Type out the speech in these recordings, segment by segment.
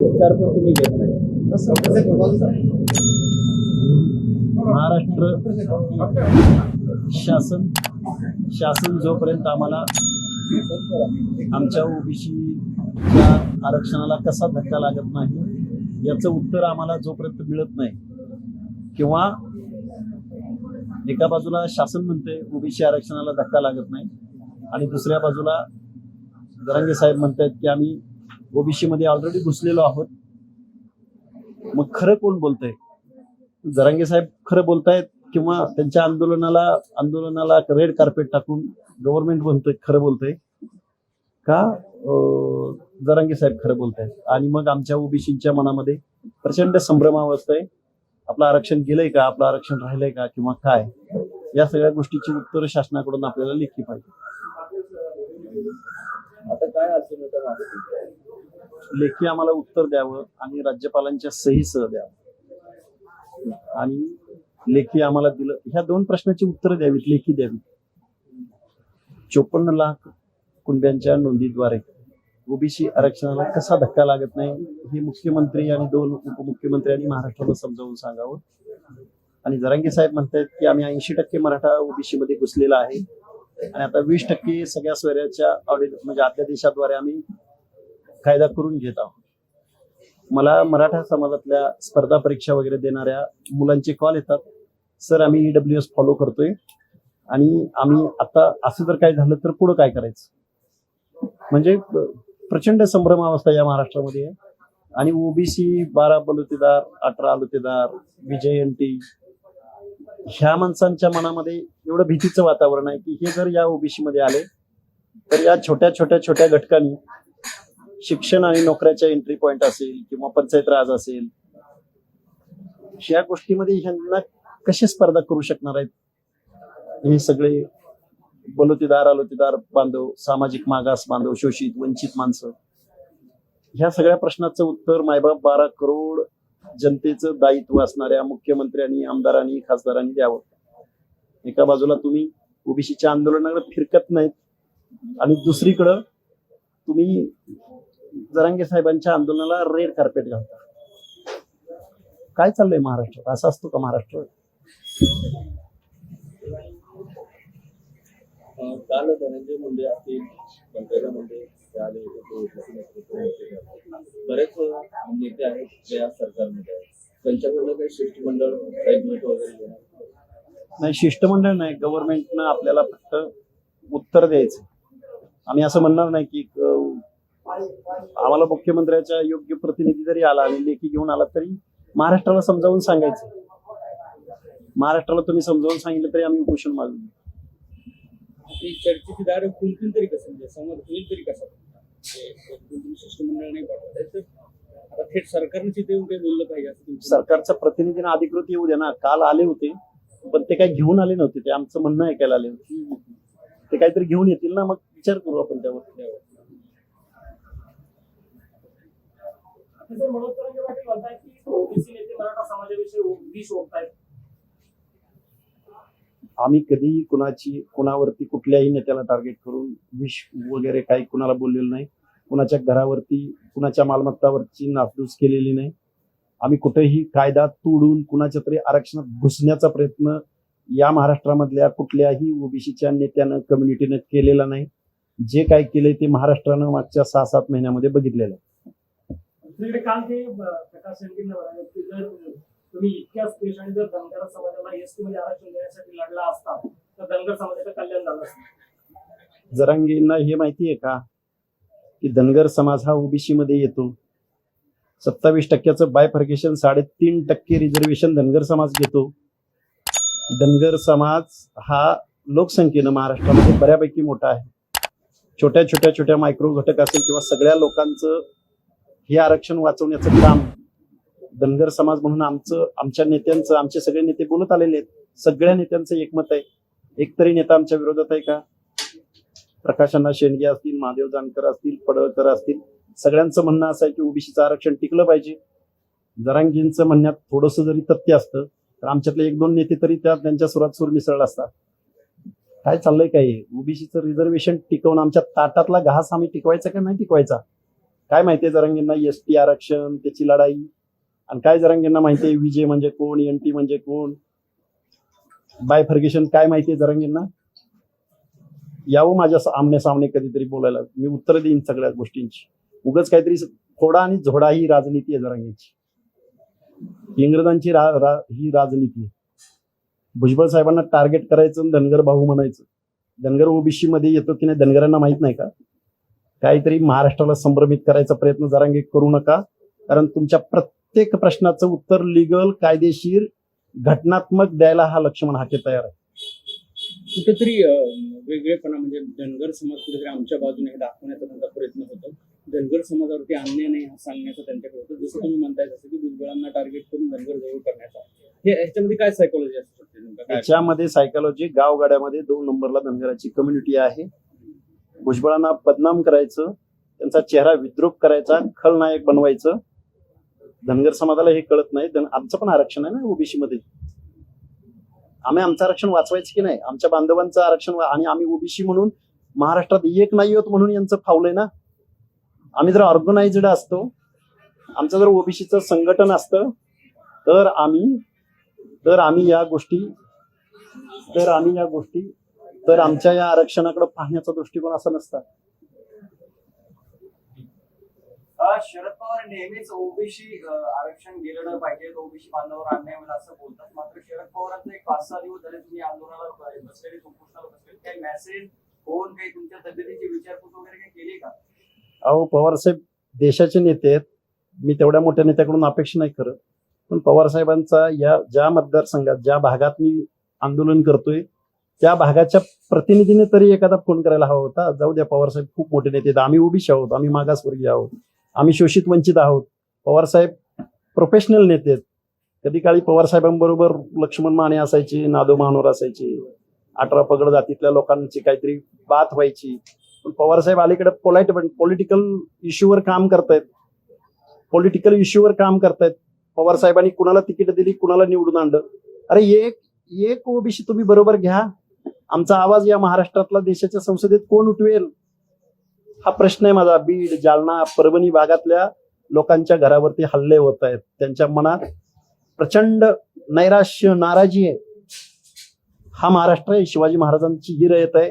उपचार पण तुम्ही घेत नाही महाराष्ट्र शासन जोपर्यंत आम्हाला आमच्या ओबीसीच्या आरक्षणाला कसा धक्का लागत नाही याचं उत्तर आम्हाला जोपर्यंत मिळत नाही, किंवा एका बाजूला शासन म्हणते ओबीसी आरक्षणाला धक्का लागत नाही आणि दुसऱ्या बाजूला जरांगे साहेब म्हणतात की आम्ही ओबीसी मध्ये ऑलरेडी घुसलेलो आहोत, मग खरं कोण बोलतंय? जरांगे साहेब खरं बोलतायत किंवा त्यांच्या आंदोलनाला रेड कार्पेट टाकून गव्हर्नमेंट म्हणतंय खरं बोलतंय का? जरांगे साहेब खरं बोलतायत आणि मग आमच्या ओबीसीच्या मनामध्ये प्रचंड संभ्रमावस्था आहे. आपलं आरक्षण गेलंय का, आपलं आरक्षण राहिलंय का, किंवा काय? या सगळ्या गोष्टीची उत्तर शासनाकडून आपल्याला लेखी पाहिजे. आता काय असेल लेखी आम्हाला उत्तर द्यावं आणि राज्यपालांच्या सहीसह द्यावं आणि लेखी आम्हाला दिलं. ह्या दोन प्रश्नाची उत्तरं द्यावीत, लेखी द्यावीत. 54 लाख कुटुंबांच्या नोंदीद्वारे ओबीसी आरक्षणाला कसा धक्का लागत नाही हे मुख्यमंत्री आणि 2 उपमुख्यमंत्र्यांनी महाराष्ट्राला समजावून सांगावं. आणि जरांगे साहेब म्हणतात की आम्ही 80% मराठा ओबीसी मध्ये घुसलेला आहे आणि आता 20% सगळ्या सोयऱ्याच्या म्हणजे अध्यादेशाद्वारे आम्ही कायदा करून घेत आहोत. मला मराठा समाजातल्या स्पर्धा परीक्षा वगैरे देणाऱ्या मुलांचे कॉल येतात, सर आम्ही EWS फॉलो करतोय आणि आम्ही आता असं जर काय झालं तर पुढं काय करायचं? म्हणजे प्रचंड संभ्रमावस्था या महाराष्ट्रामध्ये आहे. आणि ओबीसी 12 बलुतेदार, 18 आलुतेदार, विजयंती ह्या माणसांच्या मनामध्ये एवढं भीतीचं वातावरण आहे की हे जर या ओबीसी मध्ये आले तर या छोट्या घटकांनी शिक्षण आणि नोकऱ्याच्या एंट्री पॉइंट असेल किंवा पंचायत राज असेल, ह्या गोष्टीमध्ये ह्यांना कशी स्पर्धा करू शकणार आहेत? हे सगळे बलुतेदार, आलुतेदार बांधव, सामाजिक मागास बांधव, शोषित, वंचित माणसं, ह्या सगळ्या प्रश्नाचं उत्तर मायबाप 12 करोड जनतेचं दायित्व असणाऱ्या मुख्यमंत्र्यांनी, आमदारांनी, खासदारांनी द्यावं. एका बाजूला तुम्ही ओबीसीच्या आंदोलनाकडे फिरकत नाहीत आणि दुसरीकडं तुम्ही जरांगे साहेबांच्या आंदोलनाला रेड कार्पेट घालता. काय चाललंय महाराष्ट्रात? असं असतो का महाराष्ट्र? काल धनंजय मुंडे असतील, पंकजा मुंडे आले, बरेच नेते आहेत या सरकारमध्ये, त्यांच्याकडून काही शिष्टमंडळ भेट वगैरे नाही? शिष्टमंडळ नाही, गव्हर्नमेंटनं आपल्याला फक्त उत्तर द्यायचं. आम्ही असं म्हणणार नाही की आम्हाला मुख्यमंत्र्याचा योग्य प्रतिनिधी जरी आला आणि लेखी घेऊन आला तरी महाराष्ट्राला समजावून सांगायचं. महाराष्ट्राला तुम्ही समजावून सांगितलं तरी आम्ही उपोषण मागू. चर्चेची दार खुलतील तरी कसं, म्हणजे समोर होईल तरी कसं? शिष्टमंडळ नाही पाठवत तर आता थेट सरकारने तिथे येऊन काही बोललं पाहिजे असं? सरकारच्या प्रतिनिधींना अधिकृत येऊ द्या ना. काल आले होते पण ते काही घेऊन आले नव्हते, ते आमचं म्हणणं ऐकायला आले होते. ते काहीतरी घेऊन येतील ना, मग विचार करू आपण त्यावर. आम्ही कधी कुणावरती कुठल्याही नेत्याला टार्गेट करून विष वगैरे काही कुणाला बोललेलं नाही. कुणाच्या घरावरती, कुणाच्या मालमत्तावरची नासधूस केलेली नाही. आम्ही कुठेही कायदा तोडून कुणाच्या तरी आरक्षणात घुसण्याचा प्रयत्न या महाराष्ट्रामधल्या कुठल्याही ओबीसीच्या नेत्यानं, कम्युनिटीनं केलेला नाही. जे काय केलंय ते महाराष्ट्रानं मागच्या 6-7 महिन्यामध्ये बघितलेलं आहे. काल ते प्रकाश की जर तुम्ही इतक्याच देश आणि जर धनगर समाजाला एसटी मध्ये आरक्षण देण्यासाठी लढला असता तर धनगर समाजाचं कल्याण झालं असतं. जरांगेंना हे माहिती आहे का की धनगर समाज हा ओबीसी मध्ये येतो? 27% बायफर्केशन, 3.5% रिझर्वेशन धनगर समाज घेतो. धनगर समाज हा लोकसंख्येनं महाराष्ट्रामध्ये बऱ्यापैकी मोठा आहे. छोट्या मायक्रो घटक असेल किंवा सगळ्या लोकांचं हे आरक्षण वाचवण्याचं काम धनगर समाज म्हणून आमच्या नेत्यांचं, आमचे सगळे नेते बोलत आलेले आहेत. सगळ्या नेत्यांचं एकमत आहे. एकतरी नेता आमच्या विरोधात आहे का? प्रकाशअण्णा शेंडगे असतील, महादेव जानकर असतील, पडळकर असतील, सगळ्यांचं म्हणणं असं आहे की ओबीसीचं आरक्षण टिकलं पाहिजे. जरांगेंचं म्हणण्यात थोडंसं जरी तथ्य असतं तर आमच्यातले 1-2 नेते तरी त्यांच्या सुरात सूर मिसळला असतात. काय चाललंय? काय ओबीसीचं रिझर्वेशन टिकवणं, आमच्या ताटातला घास आम्ही टिकवायचा का नाही टिकवायचा? काय माहितीये जरांगेंना एसटी आरक्षण, त्याची लढाई, आणि काय जरांगेंना माहितीये विजय म्हणजे कोण, एनटी म्हणजे कोण, बायफर्गेशन काय माहितीये जरांगेंना? यावं माझ्या आमने सामने कधीतरी बोलायला, मी उत्तर देईन सगळ्या गोष्टींची. उगाच काहीतरी थोडा आणि झोडा ही राजनीती आहे जरांगेंची, इंग्रजांची ही राजनीती आहे. भुजबळ साहेबांना टार्गेट करायचं आणि धनगर भाऊ म्हणायचं. धनगर ओबीसी मध्ये येतो की नाही धनगरांना माहित नाही का? काहीतरी महाराष्ट्राला संभ्रमित करायचा प्रयत्न जरांगे करू नका, कारण तुमच्या प्रत्येक प्रश्नाचं उत्तर लिगल, कायदेशीर, घटनात्मक द्यायला हा लक्ष्मण हाके तयार आहे. कुठेतरी वेगळेपणा म्हणजे धनगर समाज कुठेतरी आमच्या बाजूने हे दाखवण्याचा त्यांचा प्रयत्न होतो. धनगर समाजावरती अन्याय नाही हा सांगण्याचा त्यांच्याकडे होतं. जसं तुम्ही म्हणताय तसं की भुजबळांना टार्गेट करून धनगर जवळ करण्याचा, ह्याच्यामध्ये काय सायकोलॉजी असू शकते? त्याच्यामध्ये सायकोलॉजी, गावगाड्यामध्ये 2 नंबरला धनगराची कम्युनिटी आहे. भुजबळांना बदनाम करायचं, त्यांचा चेहरा विद्रूप करायचा, खलनायक बनवायचं. धनगर समाजाला हे कळत नाही. आमचं पण आरक्षण आहे ना ओबीसी मध्ये, आम्ही आमचं आरक्षण वाचवायचं की नाही? आमच्या बांधवांचं आरक्षण, आणि आम्ही ओबीसी म्हणून महाराष्ट्रात एक नाही होत म्हणून यांचं फावलंय ना. आम्ही जर ऑर्गनाइज्ड असतो, आमचं जर ओबीसीचं संघटन असतं, तर आम्ही या गोष्टी तर आमच्या या आरक्षणाकडे पाहण्याचा दृष्टिकोन असा नसता. शरद पवार नेहमीच ओबीसी आरक्षण गेलं नाही पाहिजे, ओबीसी बांधवांवर अन्याय होईल असं बोलतात. मात्र शरद पवारांचं एक 5-6 दिवस झाले तुम्ही आंदोलनाला बसलेले, उपोषणाला बसलेले, काही मेसेज होऊन काही तुमच्या तब्येतीची विचारपूस वगैरे काही केली का? अहो, पवार साहेब देशाचे नेते आहेत, मी तेवढ्या मोठ्या नेत्याकडून अपेक्षा नाही करत. पण पवार साहेबांचा या ज्या मतदारसंघात, ज्या भागात मी आंदोलन करतोय, त्या भागाच्या प्रतिनिधीने तरी एखादा फोन करायला हवा होता. जाऊ द्या, पवार साहेब खूप मोठे नेते आहेत, आम्ही ओबीसी आहोत, आम्ही मागासवर्गीय आहोत, आम्ही शोषित वंचित आहोत. पवार साहेब प्रोफेशनल नेते आहेत. कधी काळी पवार साहेबांबरोबर लक्ष्मण माने असायचे, नादो महानोर असायचे, 18 पगड जातीतल्या लोकांची काहीतरी बात व्हायची. पण पवार साहेब अलीकडे पॉलिटिकल इश्यूवर काम करतायत. पवार साहेबांनी कुणाला तिकीट दिली, कुणाला निवडून आणलं. अरे एक ओबीसी तुम्ही बरोबर घ्या. आमचा आवाज या महाराष्ट्रातला देशाच्या संसदेत कोण उठवेल, हा प्रश्न आहे माझा. बीड, जालना, परभणी भागातल्या लोकांच्या घरावरती हल्ले होत आहेत. त्यांच्या मनात प्रचंड नैराश्य, नाराजी आहे. हा महाराष्ट्र आहे, शिवाजी महाराजांची ही रयत आहे,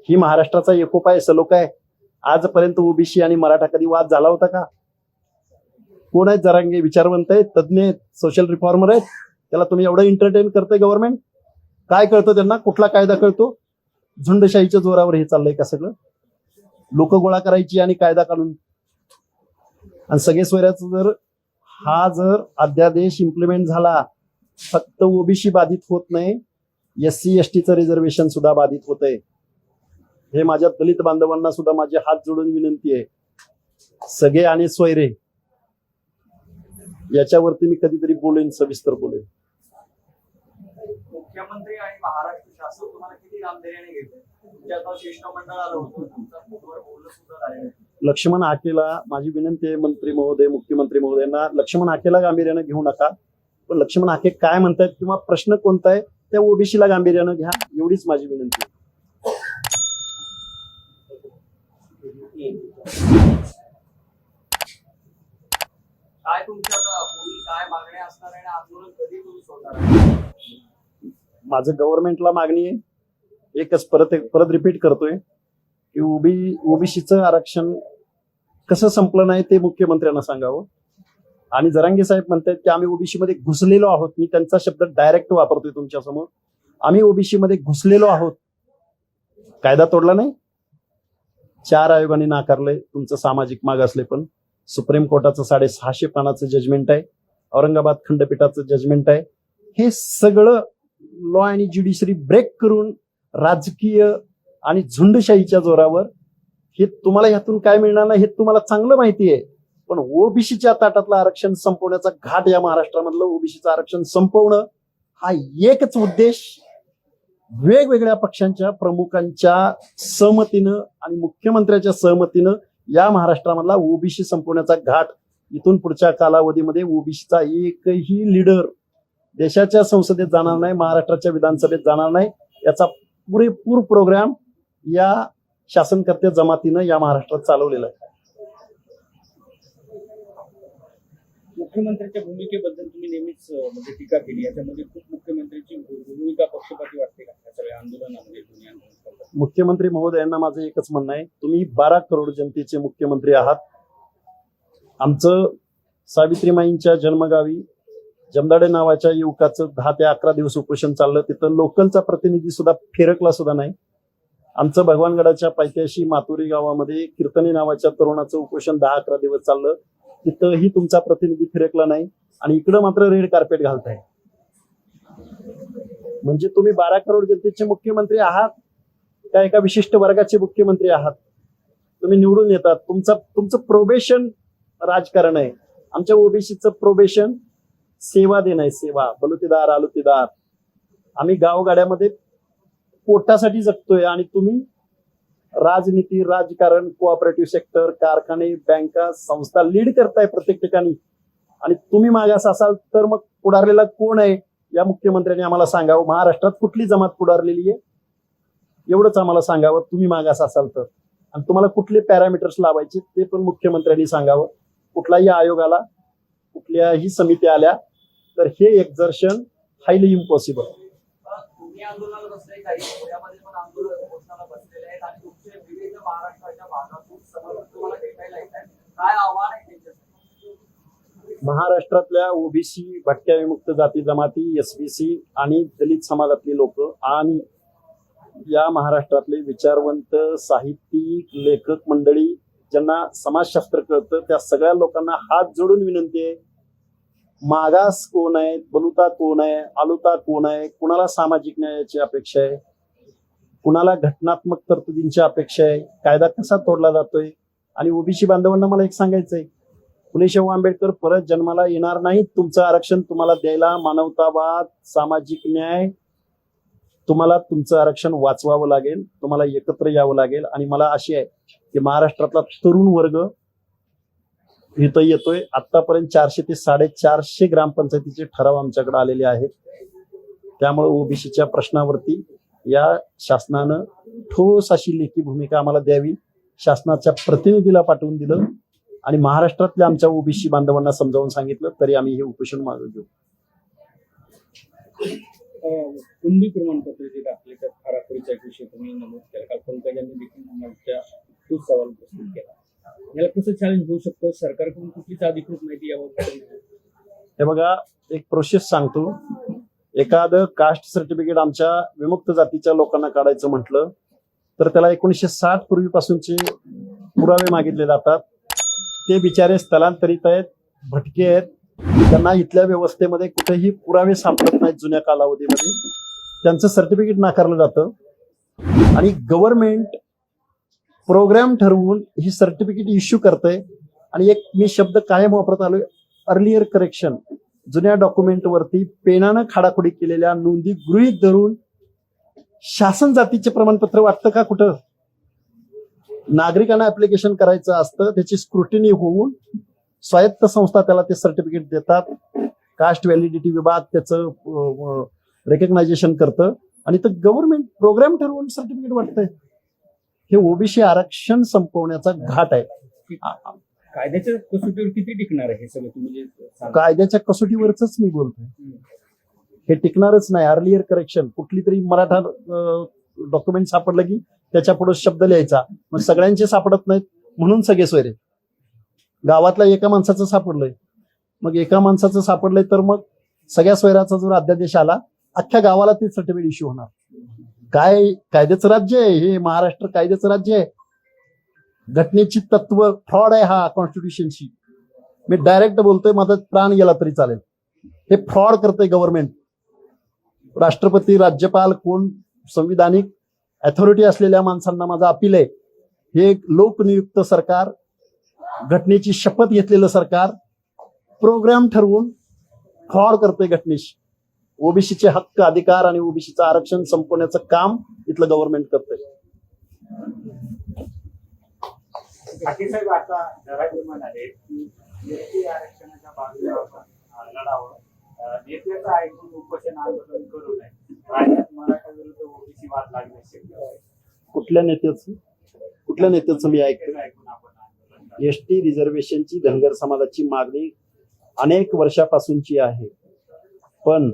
ही महाराष्ट्राचा एकोपा आहे, सलोखा आहे. आजपर्यंत ओबीसी आणि मराठा कधी वाद झाला होता का? कोण आहेत जरांगे? विचारवंत आहेत, तज्ज्ञ आहेत, सोशल रिफॉर्मर आहेत. त्याला तुम्ही एवढं एंटरटेन करताय गव्हर्नमेंट? काय कळतं त्यांना? कुठला कायदा कळतो? झुंडशाहीच्या जोरावर हे चाललंय का सगळं? लोक गोळा करायची आणि कायदा काढून, आणि सगळे सोयऱ्याचं जर अध्यादेश इम्प्लिमेंट झाला, फक्त ओबीसी बाधित होत नाही, SC STचं रिझर्वेशन सुद्धा बाधित होत आहे. हे माझ्या दलित बांधवांना सुद्धा माझे हात जोडून विनंती आहे. सगळे आणि सोयरे याच्यावरती मी कधीतरी बोलेन, सविस्तर बोलेन. मुख्यमंत्री आणि महाराष्ट्र शासन तुम्हाला किती गांभीर्याने घेतलं? तुमच्या शिष्टमंडळ आलं होतं, तुमचं फोनवर बोलणं सुद्धा झालं. लक्ष्मण हाकेला माझी विनंती आहे, मंत्री महोदय, मुख्यमंत्री महोदयांना, लक्ष्मण हाकेला गांभीर्यानं घेऊ नका. पण लक्ष्मण हाके काय म्हणतायत किंवा प्रश्न कोणता आहे त्या ओबीसीला गांभीर्यानं घ्या, एवढीच माझी विनंती आहे. काय तुमच्या पुढील काय मागण्या असणार आहे, आंदोलन कधी तुम्ही सोडणार? माझं गव्हर्नमेंटला मागणी आहे, एकच परत रिपीट करतोय की ओबीसीचं आरक्षण कसं संपलं नाही ते मुख्यमंत्र्यांना सांगावं. आणि जरांगे साहेब म्हणतात की आम्ही ओबीसी मध्ये घुसलेलो आहोत. मी त्यांचा शब्द डायरेक्ट वापरतोय तुमच्या समोर. आम्ही ओबीसी मध्ये घुसलेलो आहोत. कायदा तोडला नाही, 4 आयोगांनी नाकारलंय तुमचं सामाजिक मागासले. पण सुप्रीम कोर्टाचं 650 पानाचं जजमेंट आहे, औरंगाबाद खंडपीठाचं जजमेंट आहे. हे सगळं लॉ आणि ज्युडिशरी ब्रेक करून राजकीय आणि झुंडशाहीच्या जोरावर हे तुम्हाला ह्यातून काय मिळणार नाही हे तुम्हाला चांगलं माहिती आहे. पण ओबीसीच्या ताटातलं आरक्षण संपवण्याचा घाट या महाराष्ट्रामधलं ओबीसीचं आरक्षण संपवणं हा एकच उद्देश वेगवेगळ्या पक्षांच्या प्रमुखांच्या सहमतीनं आणि मुख्यमंत्र्याच्या सहमतीनं या महाराष्ट्रामधला ओबीसी संपवण्याचा घाट. इथून पुढच्या कालावधीमध्ये ओबीसीचा एकही लीडर देशाच्या संसदेत जाणार नाही, महाराष्ट्राच्या विधानसभेत जाणार नाही. याचा पुरेपूर प्रोग्राम या शासनकर्ते जमातीनं या महाराष्ट्रात चालवलेला आहे. मुख्यमंत्र्यांच्या भूमिकेबद्दल तुम्ही नेहमीच म्हणजे टीका केली, याच्यामध्ये खूप मुख्यमंत्र्यांची भूमिका पक्षपाती वाटते का या सगळ्या आंदोलनामध्ये दोन्ही आंदोलनात? मुख्यमंत्री महोदयांना माझं एकच म्हणणं आहे, तुम्ही 12 करोड जनतेचे मुख्यमंत्री आहात. आमचं सावित्रीमाईंच्या जन्मगावी जमदाडे नावाच्या युवकाचं 10 ते 11 दिवस उपोषण चाललं. तिथं लोकलचा प्रतिनिधी सुद्धा फिरकला सुद्धा नाही. आमचं भगवानगडाच्या पायथ्याशी मातुरी गावामध्ये कीर्तनी नावाच्या तरुणाचं उपोषण 10-11 दिवस चाललं. तिथंही तुमचा प्रतिनिधी फिरकला नाही आणि इकडं मात्र रेड कार्पेट घालताय. म्हणजे तुम्ही 12 करोड जनतेचे मुख्यमंत्री आहात का एका विशिष्ट वर्गाचे मुख्यमंत्री आहात? तुम्ही निवडून येतात, तुमचं प्रोबेशन राजकारण आहे. आमच्या ओबीसीचं प्रोबेशन सेवा देणं आहे, सेवा. बलुतेदार आलुतेदार. आम्ही गावगाड्यामध्ये पोटासाठी जगतोय आणि तुम्ही राजनीती, राजकारण, कोऑपरेटिव्ह सेक्टर, कारखाने, बँका, संस्था लीड करताय प्रत्येक ठिकाणी. आणि तुम्ही मागास असाल तर मग पुढारलेला कोण आहे या मुख्यमंत्र्यांनी आम्हाला सांगावं. महाराष्ट्रात कुठली जमात पुढारलेली आहे एवढंच आम्हाला सांगावं, तुम्ही मागास असाल तर. आणि तुम्हाला कुठले पॅरामीटर्स लावायचे ते पण मुख्यमंत्र्यांनी सांगावं. कुठलाही आयोग आला, कुठल्याही समिती आल्या तर हे एक्झर्शन हायली इम्पॉसिबल. तुम्ही आंदोलनाला बसले, काही पुण्यामध्ये पण आंदोलन उपोषणाला बसलेले आहेत आणि तुमचे विविध महाराष्ट्राच्या भागातून समर्थक तुम्हाला भेटायला येत आहेत. काय आव्हान आहे त्यांच्यासाठी? महाराष्ट्रातल्या ओबीसी, भटक्या विमुक्त जाती जमाती, एसबीसी आणि दलित समाजातली लोक आणि या महाराष्ट्रातले विचारवंत, साहित्यिक, लेखक मंडळी, ज्यांना समाजशास्त्र कळतं, त्या सगळ्या लोकांना हात जोडून विनंती आहे, मागास कोण आहे, बलुता कोण आहे, आलुता कोण आहे, कुणाला सामाजिक न्यायाची अपेक्षा आहे, कुणाला घटनात्मक तरतुदींची अपेक्षा आहे, कायदा कसा तोडला जातोय. आणि ओबीसी बांधवांना मला एक सांगायचंय, फुले शाहू आंबेडकर परत जन्माला येणार नाहीत. तुमचं आरक्षण तुम्हाला द्यायला मानवतावाद, सामाजिक न्याय, तुम्हाला तुमचं आरक्षण वाचवावं लागेल, तुम्हाला एकत्र यावं लागेल. आणि मला अशी आहे की महाराष्ट्रातला तरुण वर्ग इथं येतोय. आतापर्यंत 400 ते 450 ग्रामपंचायतीचे ठराव आमच्याकडे आलेले आहेत. त्यामुळे ओबीसीच्या प्रश्नावरती या शासनानं ठोस अशी लेखी भूमिका आम्हाला द्यावी. शासनाच्या प्रतिनिधीला पाठवून दिलं आणि महाराष्ट्रातल्या आमच्या ओबीसी बांधवांना समजावून सांगितलं तरी आम्ही हे उपोषण मागे घेऊ. कुणबी प्रमाणपत्र जे दाखले तर खाराखोरीचा एक विषय तुम्ही नमूद केला. काल पंकजांनी देखील आमच्या तोच सवाल उपस्थित केला. याला कसं चॅलेंज होऊ शकतं? सरकारकडून कुठलीच अधिकृत माहिती यावर? हे बघा, एक प्रोसेस सांगतो. एखादं कास्ट सर्टिफिकेट आमच्या विमुक्त जातीच्या लोकांना काढायचं म्हटलं तर त्याला 1960 पूर्वीपासूनचे पुरावे मागितले जातात. ते बिचारे स्थलांतरित आहेत, भटके आहेत, त्यांना इथल्या व्यवस्थेमध्ये कुठेही पुरावे सापडत नाहीत. जुन्या कालावधीमध्ये त्यांचं सर्टिफिकेट नाकारलं जातं आणि गव्हर्नमेंट प्रोग्राम ठरवून ही सर्टिफिकेट इश्यू करते. आणि एक मी शब्द कायम वापरत आलोय, अर्लियर करेक्शन. जुन्या डॉक्युमेंटवरती पेनानं खाडाखोडी केलेल्या नोंदी गृहीत धरून शासन जातीचे प्रमाणपत्र वाटतं का कुठं? नागरिकांना ऍप्लिकेशन करायचं असतं, त्याची स्क्रुटिनी होऊन स्वायत्त संस्था त्याला ते सर्टिफिकेट देतात. कास्ट व्हॅलिडिटी विभाग त्याचं रेकग्नायझेशन करतं आणि तर गव्हर्नमेंट प्रोग्राम ठरवून सर्टिफिकेट वाटतंय. हे ओबीसी आरक्षण संपवण्याचा घाट आहे. कायद्याच्या कसोटीवर किती टिकणार आहे हे सगळं तुम्ही जे सांगता? कायद्याच्या कसोटीवरच मी बोलतोय. हे टिकणारच नाही. अर्लियर करेक्शन, कुठली तरी मराठा डॉक्युमेंट सापडलं की त्याच्या पुढे शब्द लिहायचा. मग सगळ्यांचे सापडत नाहीत म्हणून सगळे सोयरे. गावातल्या एका माणसाचं सापडलंय, मग एका माणसाचं सापडलंय तर मग सगळ्या सोयऱ्याचा जर अध्यादेश आला अख्ख्या गावाला ते सर्टिफिकेट इश्यू होणार. काय कायद्याचं राज्य आहे हे? महाराष्ट्र कायद्याचं राज्य आहे. घटनेची तत्व फ्रॉड आहे हा कॉन्स्टिट्यूशनशी. मी डायरेक्ट बोलतोय, माझा प्राण गेला तरी चालेल. हे फ्रॉड करतंय गव्हर्नमेंट. राष्ट्रपती, राज्यपाल, कोण संविधानिक अथॉरिटी असलेल्या माणसांना माझा अपील आहे, हे लोकनियुक्त सरकार, घटनेची शपथ घेतलेलं सरकार प्रोग्राम ठरवून फ्रॉड करतंय घटनेशी. ओबीसीचे हक्क, अधिकार आणि ओबीसीचं आरक्षण संपवण्याचं काम इथलं गव्हर्नमेंट करतंय. साहेब, आता जरांगे म्हणाले की एसटी आरक्षणाच्या बाजूला आपण लढावं, नेत्याचं ऐकून उपोषण आंदोलन करू नये, राज्यात मराठा विरुद्ध ओबीसी वाद लागणे शक्य आहे. कुठल्या नेत्याचं मी ऐकलं? ऐकून आपण आंदोलन एसटी रिझर्वेशनची धनगर समाजाची मागणी अनेक वर्षापासूनची आहे. पण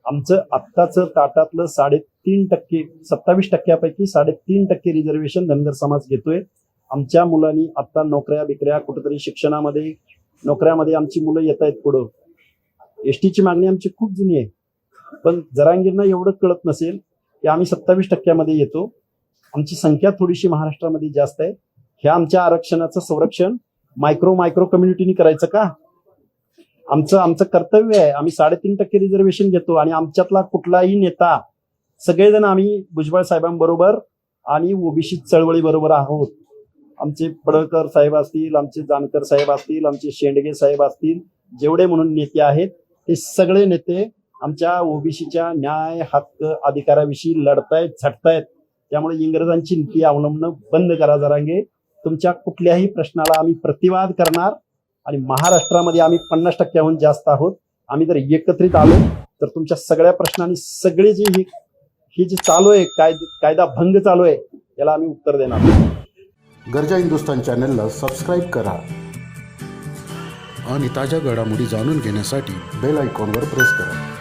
आमचं आत्ताचं ताटातलं 3.5% 27% 3.5% रिझर्वेशन धनगर समाज घेतोय. आमच्या मुलांनी आता नोकऱ्या बिकऱ्या कुठेतरी शिक्षणामध्ये नोकऱ्यामध्ये आमची मुलं येत आहेत पुढं. एसटीची मागणी आमची खूप जुनी आहे. पण जरांगींना एवढं कळत नसेल की आम्ही 27% येतो. आमची संख्या थोडीशी महाराष्ट्रामध्ये जास्त आहे. ह्या आमच्या आरक्षणाचं संरक्षण मायक्रो कम्युनिटीनी करायचं का? आमचं कर्तव्य आहे. आम्ही 3.5% रिझर्वेशन घेतो आणि आमच्यातला कुठलाही नेता सगळेजण आम्ही भुजबळ साहेबांबरोबर आणि ओबीसी चळवळी बरोबर आहोत. आमचे पडळकर साहेब असतील, आमचे जानकर साहेब असतील, आमचे शेंडगे साहेब असतील, जेवढे म्हणून नेते आहेत ते सगळे नेते आमच्या ओबीसीच्या न्याय हक्क अधिकाराविषयी लढतायत, झटतायत. त्यामुळे इंग्रजांची नीती अवलंबणं बंद करा जरांगे. तुमच्या कुठल्याही प्रश्नाला आम्ही प्रतिवाद करणार आणि महाराष्ट्रामध्ये आम्ही 50%हून जास्त आहोत. आम्ही जर एकत्रित आलो तर तुमच्या सगळ्या प्रश्नांनी सगळे जे ही जे चालू आहे कायदा भंग चालू आहे याला आम्ही उत्तर देणार. गरजा हिंदुस्तान चॅनलला सबस्क्राईब करा आणि ताज्या घडामोडी जाणून घेण्यासाठी बेल आयकॉनवर प्रेस करा.